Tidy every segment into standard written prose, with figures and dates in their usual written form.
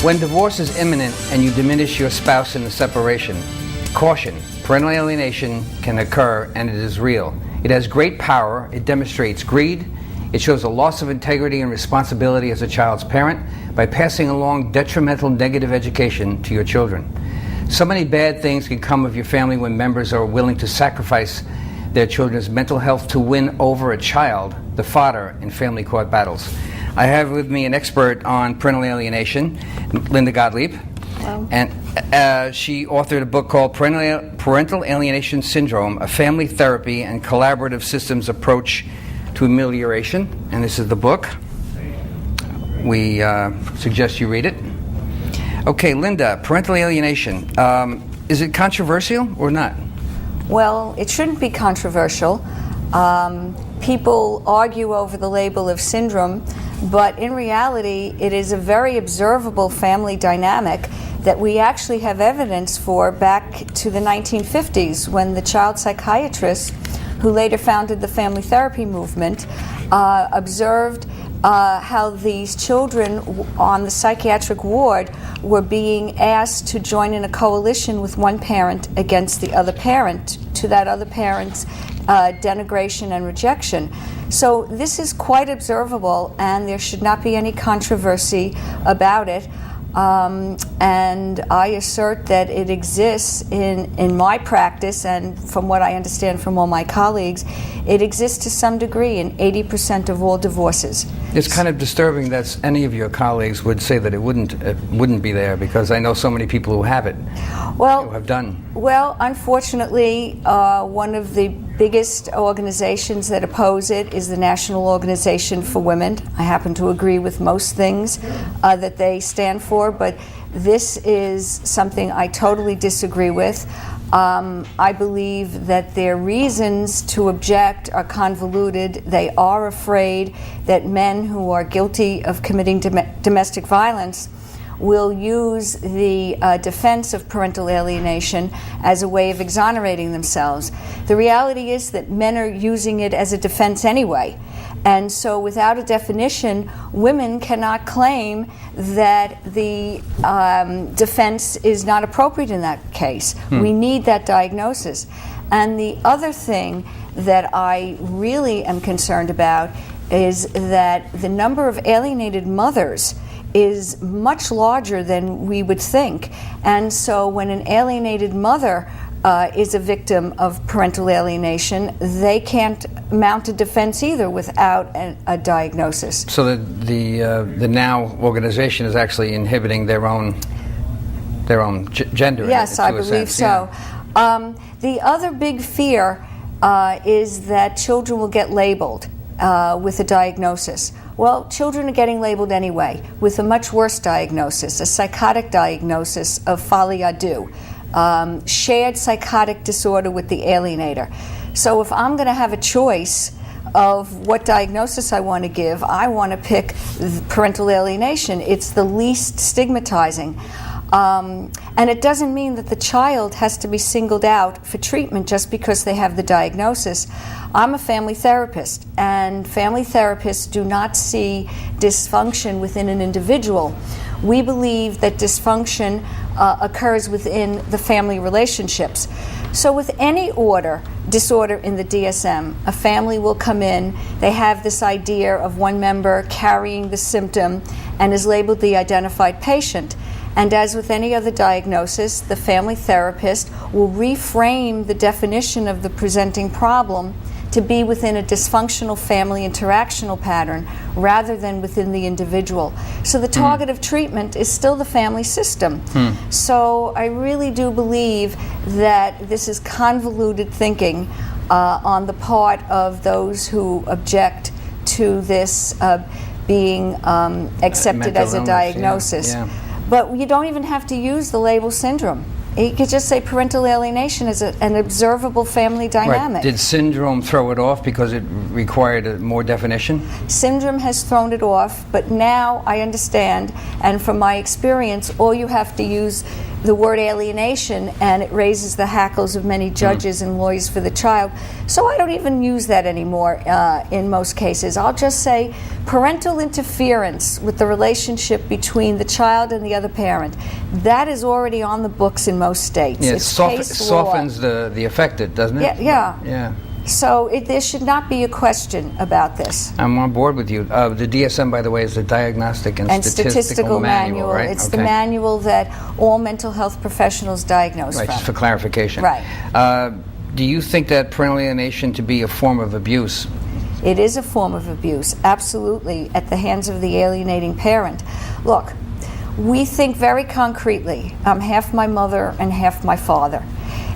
When divorce is imminent and you diminish your spouse in the separation, caution, parental alienation can occur and it is real. It has great power, it demonstrates greed, it shows a loss of integrity and responsibility as a child's parent by passing along detrimental negative education to your children. So many bad things can come of your family when members are willing to sacrifice their children's mental health to win over a child, the fodder in family court battles. I have with me an expert on parental alienation, Linda Gottlieb. Hello. And she authored a book called Parental Alienation Syndrome, a Family Therapy and Collaborative Systems Approach to Amelioration. And this is the book. We suggest you read it. Okay, Linda, parental alienation. Is it controversial or not? Well, it shouldn't be controversial. People argue over the label of syndrome, but in reality, it is a very observable family dynamic that we actually have evidence for back to the 1950s when the child psychiatrist, who later founded the family therapy movement, observed how these children on the psychiatric ward were being asked to join in a coalition with one parent against the other parent, to that other parent's denigration and rejection. So this is quite observable, and there should not be any controversy about it. And I assert that it exists in my practice, and from what I understand from all my colleagues, it exists to some degree in 80% of all divorces. It's kind of disturbing that any of your colleagues would say that it wouldn't be there, because I know so many people who have it, well, who have done. Well, unfortunately, one of the biggest organizations that oppose it is the National Organization for Women. I happen to agree with most things that they stand for, but this is something I totally disagree with. I believe that their reasons to object are convoluted. They are afraid that men who are guilty of committing domestic violence will use the defense of parental alienation as a way of exonerating themselves. The reality is that men are using it as a defense anyway. And so without a definition, women cannot claim that the defense is not appropriate in that case. We need that diagnosis. And the other thing that I really am concerned about is that the number of alienated mothers is much larger than we would think. And so when an alienated mother is a victim of parental alienation, they can't mount a defense either without a diagnosis. So the NOW organization is actually inhibiting their own gender. Yes, I believe so. Yeah. The other big fear is that children will get labeled with a diagnosis. Well, children are getting labeled anyway with a much worse diagnosis, a psychotic diagnosis of folie à deux, shared psychotic disorder with the alienator. So if I'm going to have a choice of what diagnosis I want to give, I want to pick parental alienation. It's the least stigmatizing. And it doesn't mean that the child has to be singled out for treatment just because they have the diagnosis. I'm a family therapist, and family therapists do not see dysfunction within an individual. We believe that dysfunction occurs within the family relationships. So with any disorder in the DSM, a family will come in, they have this idea of one member carrying the symptom and is labeled the identified patient. And as with any other diagnosis, the family therapist will reframe the definition of the presenting problem to be within a dysfunctional family interactional pattern rather than within the individual. So the target of treatment is still the family system. So I really do believe that this is convoluted thinking on the part of those who object to this being accepted as a diagnosis. Yeah. But you don't even have to use the label syndrome. You could just say parental alienation is an observable family dynamic. Right. Did syndrome throw it off because it required a more definition? Syndrome has thrown it off, but now I understand, and from my experience, all you have to use the word alienation and it raises the hackles of many judges and lawyers for the child. So I don't even use that anymore in most cases. I'll just say parental interference with the relationship between the child and the other parent. That is already on the books in most states. Yeah, it's softens the affected, doesn't it? Yeah. So there should not be a question about this. I'm on board with you. The DSM, by the way, is the Diagnostic and Statistical Manual, right? It's the manual that all mental health professionals diagnose from. Right, just for clarification. Right. Do you think that parental alienation to be a form of abuse? It is a form of abuse, absolutely, at the hands of the alienating parent. Look, we think very concretely. I'm half my mother and half my father.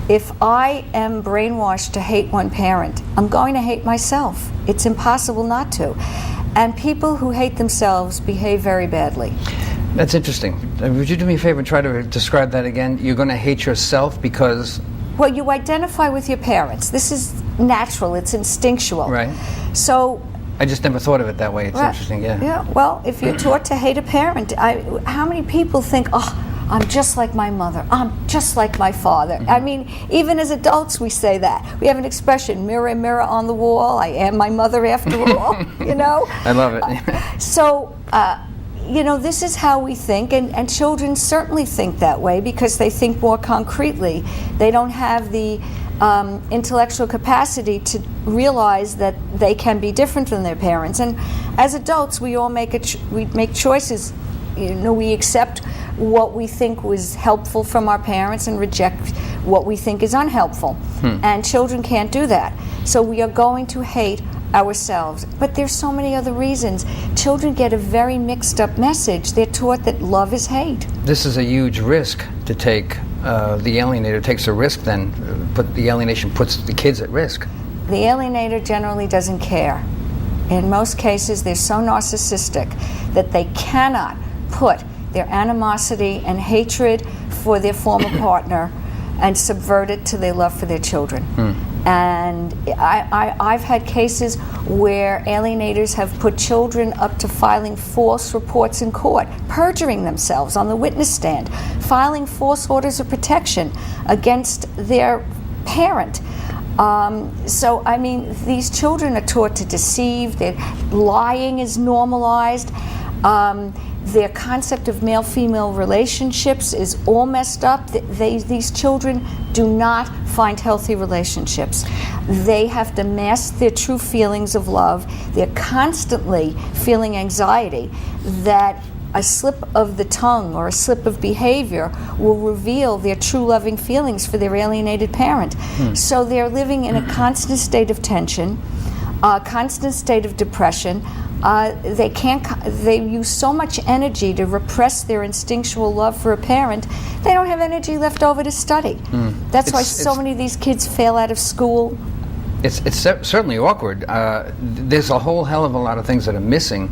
If I am brainwashed to hate one parent, I'm going to hate myself. It's impossible not to. And people who hate themselves behave very badly. That's interesting. Would you do me a favor and try to describe that again? You're going to hate yourself because... Well, you identify with your parents. This is natural. It's instinctual. Right. So... I just never thought of it that way. It's interesting, yeah. Yeah, well, if you're taught to hate a parent, how many people think, oh, I'm just like my mother, I'm just like my father. I mean, even as adults we say that. We have an expression, mirror, mirror on the wall, I am my mother after all, you know? I love it. So, you know, this is how we think, and children certainly think that way because they think more concretely. They don't have the intellectual capacity to realize that they can be different from their parents. And as adults, we all make choices. You know, we accept what we think was helpful from our parents and reject what we think is unhelpful. And children can't do that. So we are going to hate ourselves. But there's so many other reasons. Children get a very mixed up message. They're taught that love is hate. This is a huge risk to take. The alienator takes a risk then, but the alienation puts the kids at risk. The alienator generally doesn't care. In most cases, they're so narcissistic that they cannot put their animosity and hatred for their former partner and subvert it to their love for their children. And I've had cases where alienators have put children up to filing false reports in court, perjuring themselves on the witness stand, filing false orders of protection against their parent. So, I mean, these children are taught to deceive. Lying is normalized. Their concept of male-female relationships is all messed up. These children do not find healthy relationships. They have to mask their true feelings of love. They're constantly feeling anxiety that a slip of the tongue or a slip of behavior will reveal their true loving feelings for their alienated parent. So they're living in a constant state of tension, a constant state of depression. They use so much energy to repress their instinctual love for a parent, they don't have energy left over to study. That's why so many of these kids fail out of school. It's certainly awkward. There's a whole hell of a lot of things that are missing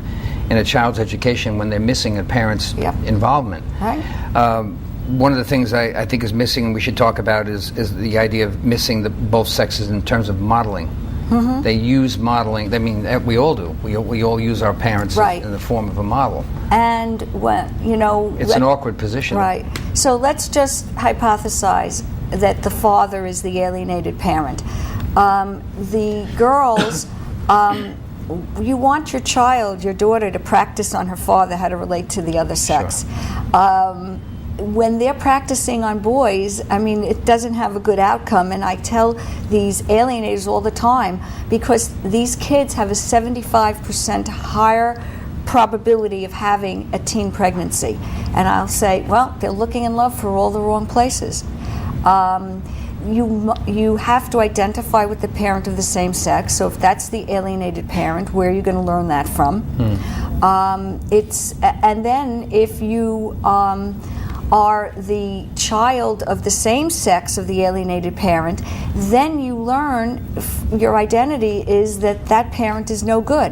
in a child's education when they're missing a parent's involvement. Right. One of the things I think is missing, and we should talk about, is the idea of missing both sexes in terms of modeling. They use modeling. I mean, we all do. We all use our parents in the form of a model. And when it's an awkward position. Right. So let's just hypothesize that the father is the alienated parent. The girls, you want your child, your daughter, to practice on her father how to relate to the other sex. Sure. When they're practicing on boys, I mean, it doesn't have a good outcome, and I tell these alienators all the time, because these kids have a 75% higher probability of having a teen pregnancy. And I'll say, well, they're looking in love for all the wrong places. You have to identify with the parent of the same sex, so if that's the alienated parent, where are you going to learn that from? And then if you are the child of the same sex of the alienated parent, then you learn your identity is that parent is no good.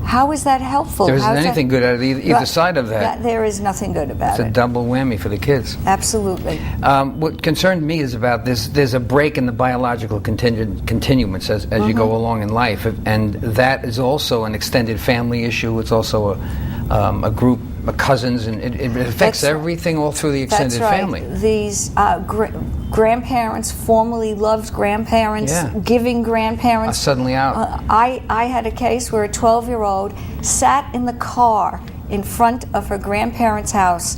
How is that helpful? There isn't How is anything good out of either side of that. There is nothing good about It's it. a double whammy for the kids. Absolutely. What concerned me is about this, there's a break in the biological continuum as you go along in life, and that is also an extended family issue. It's also a group of cousins, and it affects everything all through the extended family. These grandparents, formerly loved grandparents, giving grandparents, are suddenly out. I had a case where a 12-year-old sat in the car in front of her grandparents' house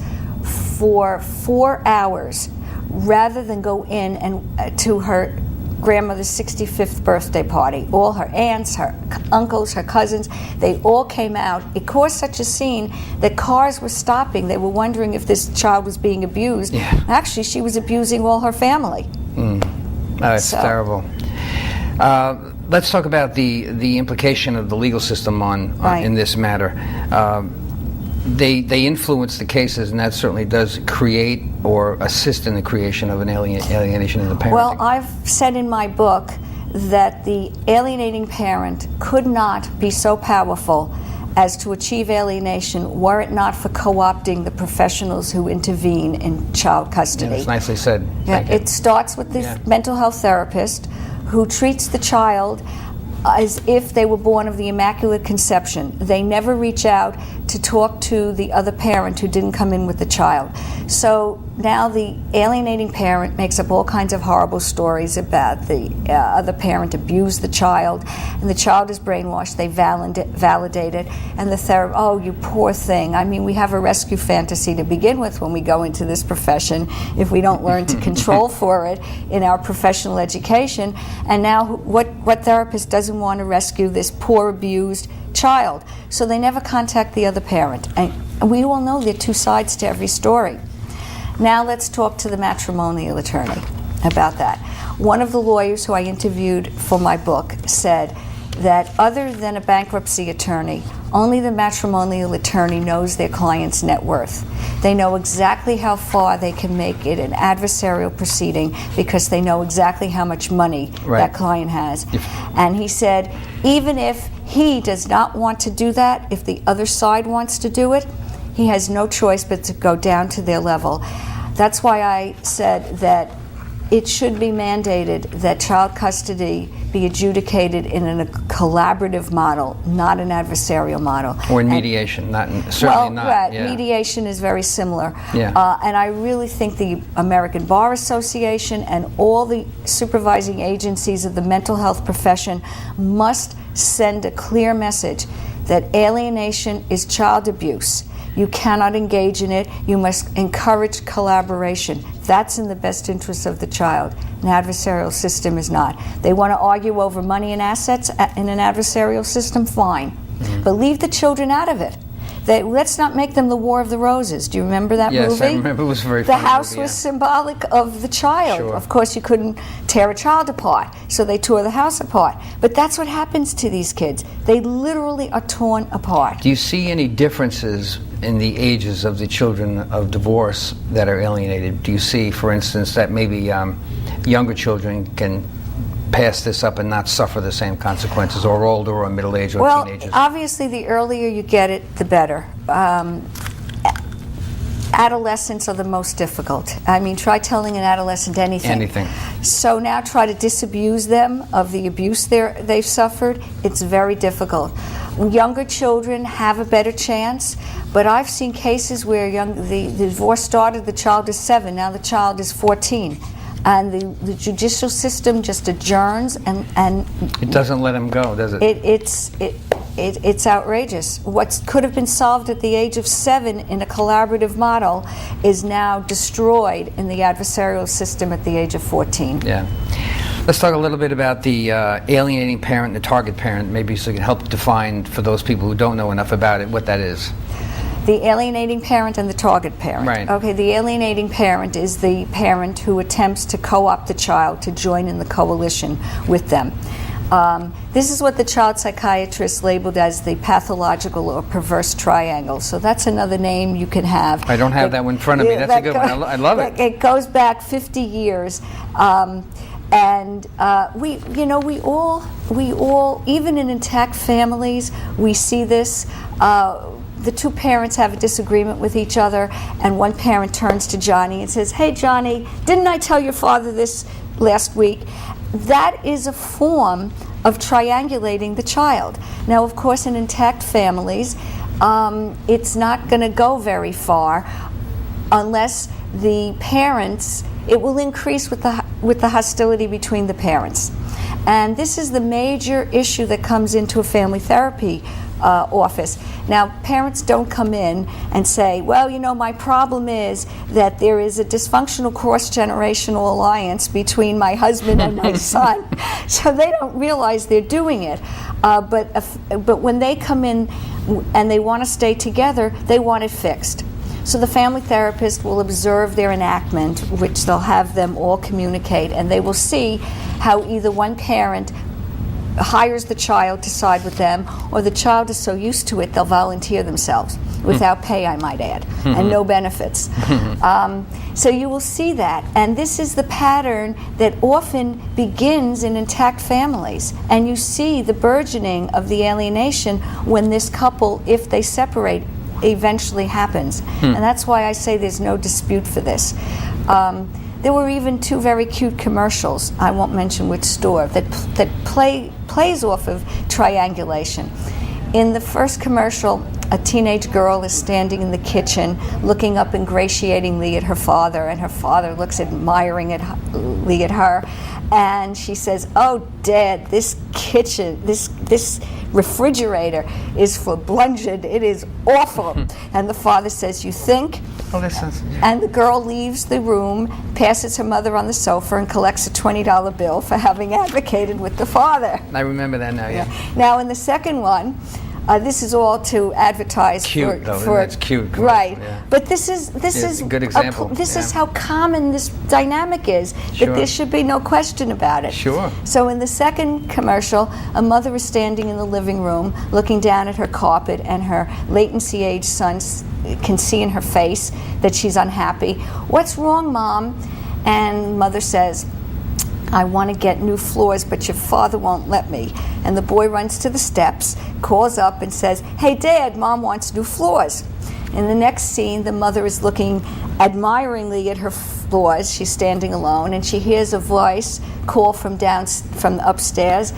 for 4 hours rather than go in and to her grandmother's 65th birthday party. All her aunts, her uncles, her cousins, they all came out. It caused such a scene that cars were stopping. They were wondering if this child was being abused. Actually, she was abusing all her family. It's terrible. Let's talk about the implication of the legal system in this matter. They influence the cases, and that certainly does create or assist in the creation of an alienation in the parenting. Well, I've said in my book that the alienating parent could not be so powerful as to achieve alienation were it not for co-opting the professionals who intervene in child custody. That's nicely said. It starts with the mental health therapist who treats the child as if they were born of the Immaculate Conception. They never reach out to talk to the other parent who didn't come in with the child. So now the alienating parent makes up all kinds of horrible stories about the other parent abused the child, and the child is brainwashed. They validate it, and the therapist, oh, you poor thing. I mean, we have a rescue fantasy to begin with when we go into this profession if we don't learn to control for it in our professional education. And now what therapist doesn't want to rescue this poor abused child? So they never contact the other parent. And we all know there are two sides to every story. Now let's talk to the matrimonial attorney about that. One of the lawyers who I interviewed for my book said that other than a bankruptcy attorney, only the matrimonial attorney knows their client's net worth. They know exactly how far they can make it an adversarial proceeding because they know exactly how much money that client has. And he said, even if he does not want to do that, if the other side wants to do it, he has no choice but to go down to their level. That's why I said that it should be mandated that child custody be adjudicated in a collaborative model, not an adversarial model. Or in mediation, certainly not. Right, mediation is very similar. And I really think the American Bar Association and all the supervising agencies of the mental health profession must send a clear message that alienation is child abuse. You cannot engage in it. You must encourage collaboration. That's in the best interest of the child. An adversarial system is not. They want to argue over money and assets in an adversarial system, fine. But leave the children out of it. Let's not make them the War of the Roses. Do you remember that movie? Yes, I remember. It was very funny. The house movie, was symbolic of the child. Sure. Of course, you couldn't tear a child apart, so they tore the house apart. But that's what happens to these kids. They literally are torn apart. Do you see any differences in the ages of the children of divorce that are alienated? Do you see, for instance, that maybe younger children can pass this up and not suffer the same consequences, or older or middle-aged or teenagers? Well, obviously the earlier you get it, the better. Adolescents are the most difficult. I mean, try telling an adolescent anything. So now try to disabuse them of the abuse they've suffered. It's very difficult. Younger children have a better chance, but I've seen cases where the divorce started, the child is 7, now the child is 14. And the judicial system just adjourns and it doesn't let them go, does it? It's outrageous. What could have been solved at the age of 7 in a collaborative model is now destroyed in the adversarial system at the age of 14. Yeah. Let's talk a little bit about the alienating parent and the target parent, maybe so you can help define for those people who don't know enough about it what that is. The alienating parent and the target parent. Right. Okay, the alienating parent is the parent who attempts to co-opt the child to join in the coalition with them. This is what the child psychiatrist labeled as the pathological or perverse triangle. So that's another name you can have. I don't have that one in front of me. That's a good one. I love it. It goes back 50 years. And we all, even in intact families, we see this. The two parents have a disagreement with each other, and one parent turns to Johnny and says, "Hey, Johnny, didn't I tell your father this last week?" That is a form of triangulating the child. Now, of course, in intact families, it's not going to go very far unless the parents, it will increase with the hostility between the parents. And this is the major issue that comes into a family therapy office. Now, parents don't come in and say, well, my problem is that there is a dysfunctional cross-generational alliance between my husband and my son. So they don't realize they're doing it. But when they come in and they want to stay together, they want it fixed. So the family therapist will observe their enactment, which they'll have them all communicate, and they will see how either one parent hires the child to side with them, or the child is so used to it they'll volunteer themselves without pay, I might add, and no benefits. So you will see that, and this is the pattern that often begins in intact families, and you see the burgeoning of the alienation when this couple, if they separate, eventually happens. And that's why I say there's no dispute for this. There were even two very cute commercials, I won't mention which store, that plays off of triangulation. In the first commercial, a teenage girl is standing in the kitchen looking up ingratiatingly at her father, and her father looks admiringly at her, and she says, "Oh, Dad, this kitchen, this refrigerator is for bludgeon. It is awful." And the father says, "You think?" Oh, that sounds... And the girl leaves the room, passes her mother on the sofa, and collects a $20 bill for having advocated with the father. I remember that now, yeah. Now, in the second one, this is all to advertise cute, for that's cute. Right. Yeah. But this is a good example. This is how common this dynamic is, Sure. that there should be no question about it. Sure. So in the second commercial, a mother is standing in the living room looking down at her carpet, and her latency-age son can see in her face that she's unhappy. "What's wrong, Mom?" And mother says, "I want to get new floors, but your father won't let me." And the boy runs to the steps, calls up and says, "Hey, Dad, Mom wants new floors." In the next scene, the mother is looking admiringly at her floors. She's standing alone, and she hears a voice call from upstairs,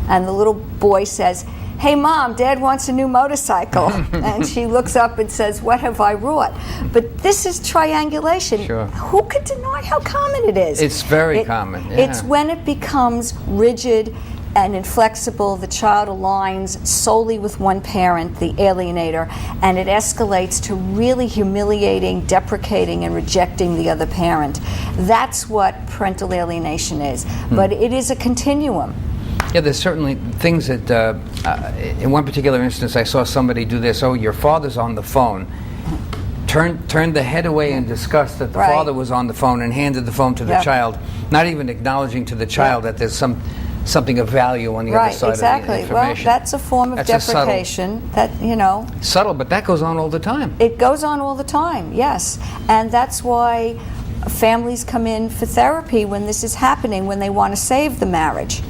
and the little boy says, "Hey, Mom, Dad wants a new motorcycle." And she looks up and says, "What have I wrought?" But this is triangulation. Sure. Who could deny how common it is? It's very common, yeah. It's when it becomes rigid and inflexible, the child aligns solely with one parent, the alienator, and it escalates to really humiliating, deprecating, and rejecting the other parent. That's what parental alienation is. But it is a continuum. Yeah, there's certainly things that, in one particular instance, I saw somebody do this. "Oh, your father's on the phone." Turned the head away in disgust that the Right. father was on the phone, and handed the phone to the Yep. child, not even acknowledging to the child that there's something of value on the other Right, side exactly. of the information. Well, that's a form of That's a subtle- deprecation. That Subtle, but that goes on all the time. it goes on all the time. Yes, and that's why families come in for therapy when this is happening, when they want to save the marriage.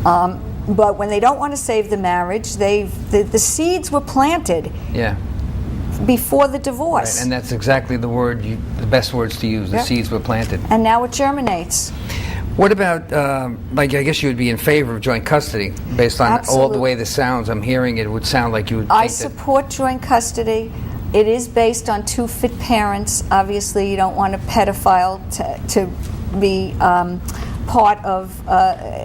But when they don't want to save the marriage, the seeds were planted Yeah. before the divorce, Right, and that's exactly the best words to use. The Yep. seeds were planted. and now it germinates. What about, I guess you would be in favor of joint custody, based on all the Absolutely. way this sounds. I'm hearing it would sound like you would I think that... support joint custody. It is based on two fit parents. Obviously, you don't want a pedophile to be part of,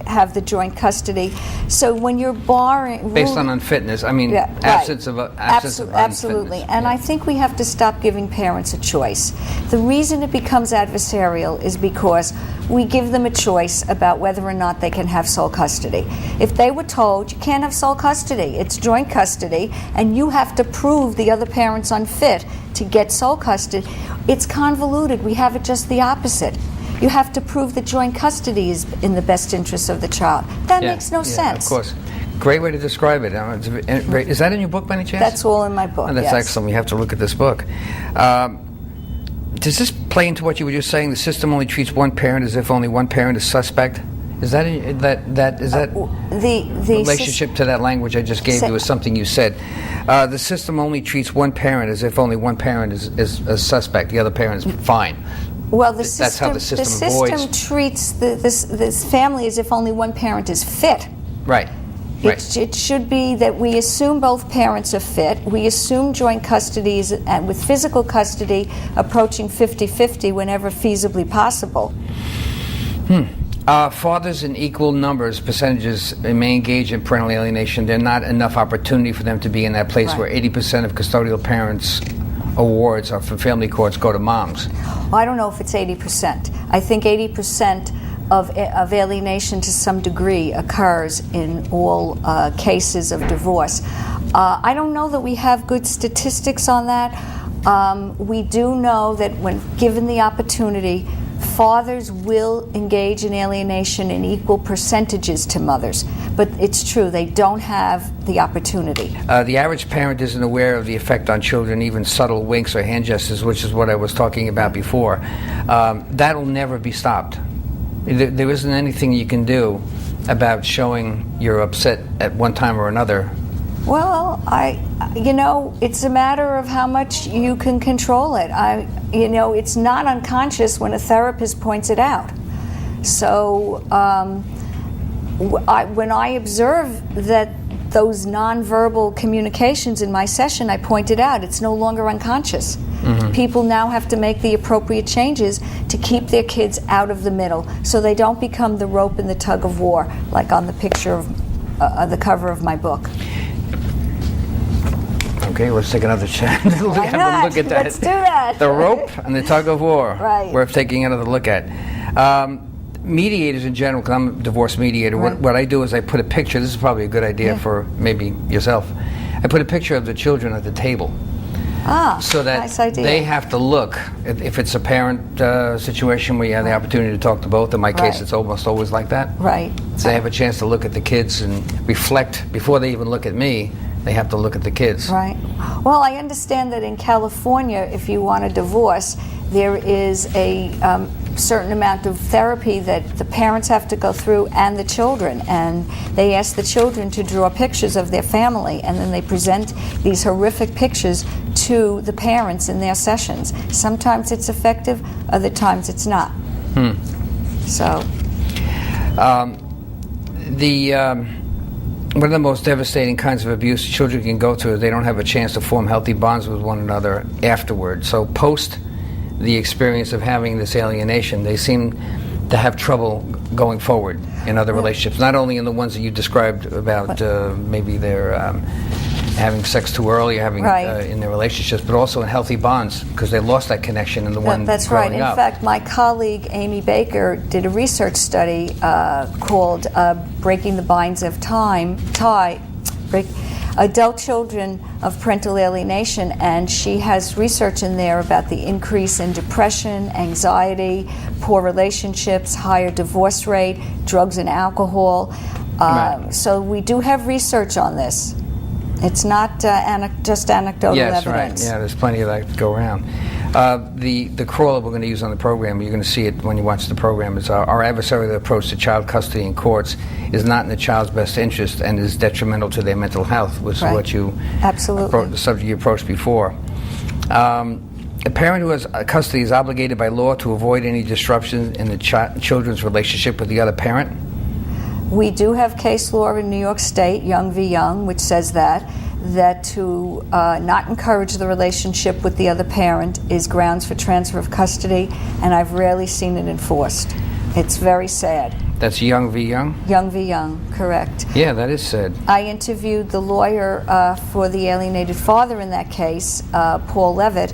have the joint custody. So when you're barring... Based on unfitness, I mean, Yeah, absence right. of unfitness. Absolutely. And I think we have to stop giving parents a choice. The reason it becomes adversarial is because we give them a choice about whether or not they can have sole custody. If they were told, you can't have sole custody, it's joint custody, and you have to prove the other parent's unfit to get sole custody, it's convoluted. We have it just the opposite. You have to prove that joint custody is in the best interest of the child. That makes no sense. Of course. Great way to describe it. Is that in your book by any chance? That's all in my book, Oh, that's yes. excellent. You have to look at this book. Does this play into what you were just saying? The system only treats one parent as if only one parent is suspect. Is that the relationship to that language I just gave you is something you said? The system only treats one parent as if only one parent is a suspect. The other parent is fine. Well, that's how the system avoids. Treats this family as if only one parent is fit. Right. It should be that we assume both parents are fit. We assume joint custody is, and with physical custody approaching 50-50 whenever feasibly possible. Fathers in equal percentages may engage in parental alienation. There's not enough opportunity for them to be in that place where 80% of custodial parents' awards are from family courts go to moms. Well, I don't know if it's 80%. I think 80% of alienation to some degree occurs in all cases of divorce. I don't know that we have good statistics on that. We do know that when given the opportunity, fathers will engage in alienation in equal percentages to mothers, but it's true, they don't have the opportunity. The average parent isn't aware of the effect on children, even subtle winks or hand gestures, which is what I was talking about before. That'll never be stopped. There isn't anything you can do about showing you're upset at one time or another. Well, it's a matter of how much you can control it. It's not unconscious when a therapist points it out. So when I observe that those nonverbal communications in my session, I pointed out it's no longer unconscious. People now have to make the appropriate changes to keep their kids out of the middle so they don't become the rope in the tug of war, like on the picture of the cover of my book. Okay, let's take another have a look at that. Let's do that. The rope and the tug of war. Right. Worth taking another look at. Mediators in general, because I'm a divorce mediator, what I do is I put a picture. This is probably a good idea for maybe yourself. I put a picture of the children at the table. So that nice idea. They have to look. If it's a parent situation where you have the opportunity to talk to both, in my case it's almost always like that. Right. So they have a chance to look at the kids and reflect before they even look at me. They have to look at the kids. Right. Well, I understand that in California, if you want a divorce, there is a certain amount of therapy that the parents have to go through and the children. And they ask the children to draw pictures of their family, and then they present these horrific pictures to the parents in their sessions. Sometimes it's effective, other times it's not. So. One of the most devastating kinds of abuse children can go through is they don't have a chance to form healthy bonds with one another afterward. So post the experience of having this alienation, they seem to have trouble going forward in other relationships, not only in the ones that you described about maybe they're having sex too early, having in their relationships, but also in healthy bonds because they lost that connection in the one That's growing right. In up. fact, my colleague Amy Baker did a research study called Breaking the Binds of Adult Children of Parental Alienation, and she has research in there about the increase in depression, anxiety, poor relationships, higher divorce rate, drugs and alcohol. So we do have research on this. It's not just anecdotal evidence. Right. Yeah, there's plenty of that to go around. The crawler we're going to use on the program, you're going to see it when you watch the program, is our adversarial approach to child custody in courts is not in the child's best interest and is detrimental to their mental health, which is what you the subject you approached before. A parent who has custody is obligated by law to avoid any disruption in the children's relationship with the other parent. We do have case law in New York State, Young v. Young, which says that to not encourage the relationship with the other parent is grounds for transfer of custody, and I've rarely seen it enforced. It's very sad. That's Young v. Young? Young v. Young, correct. Yeah, that is sad. I interviewed the lawyer for the alienated father in that case, Paul Levitt,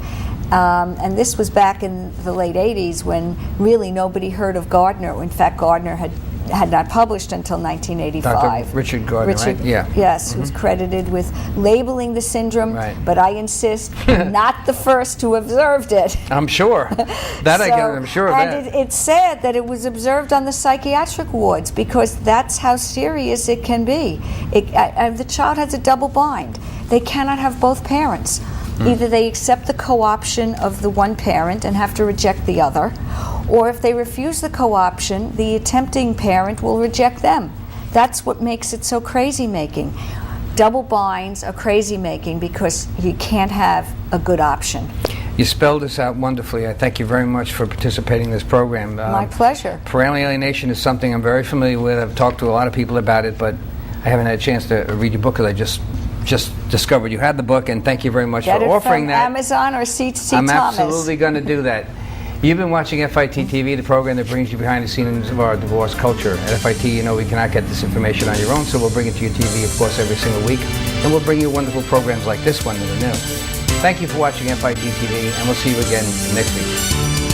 and this was back in the late 80s when really nobody heard of Gardner. In fact, Gardner had not published until 1985. Dr. Richard Gardner, right? Yeah. Yes, who's credited with labeling the syndrome, but I insist, not the first who observed it. I'm sure. I'm sure of that. And it's sad that it was observed on the psychiatric wards because that's how serious it can be. The child has a double bind. They cannot have both parents. Either they accept the co-option of the one parent and have to reject the other, or if they refuse the co-option, the attempting parent will reject them. That's what makes it so crazy-making. Double binds are crazy-making because you can't have a good option. You spelled this out wonderfully. I thank you very much for participating in this program. My pleasure. Parental alienation is something I'm very familiar with. I've talked to a lot of people about it, but I haven't had a chance to read your book because I just discovered you had the book, and thank you very much Get for it offering from that. Amazon or C.C. I'm Thomas. absolutely going to do that. You've been watching FIT TV, the program that brings you behind the scenes of our divorce culture. At FIT, you know we cannot get this information on your own, so we'll bring it to your TV, of course, every single week, and we'll bring you wonderful programs like this one that are new. Thank you for watching FIT TV, and we'll see you again next week.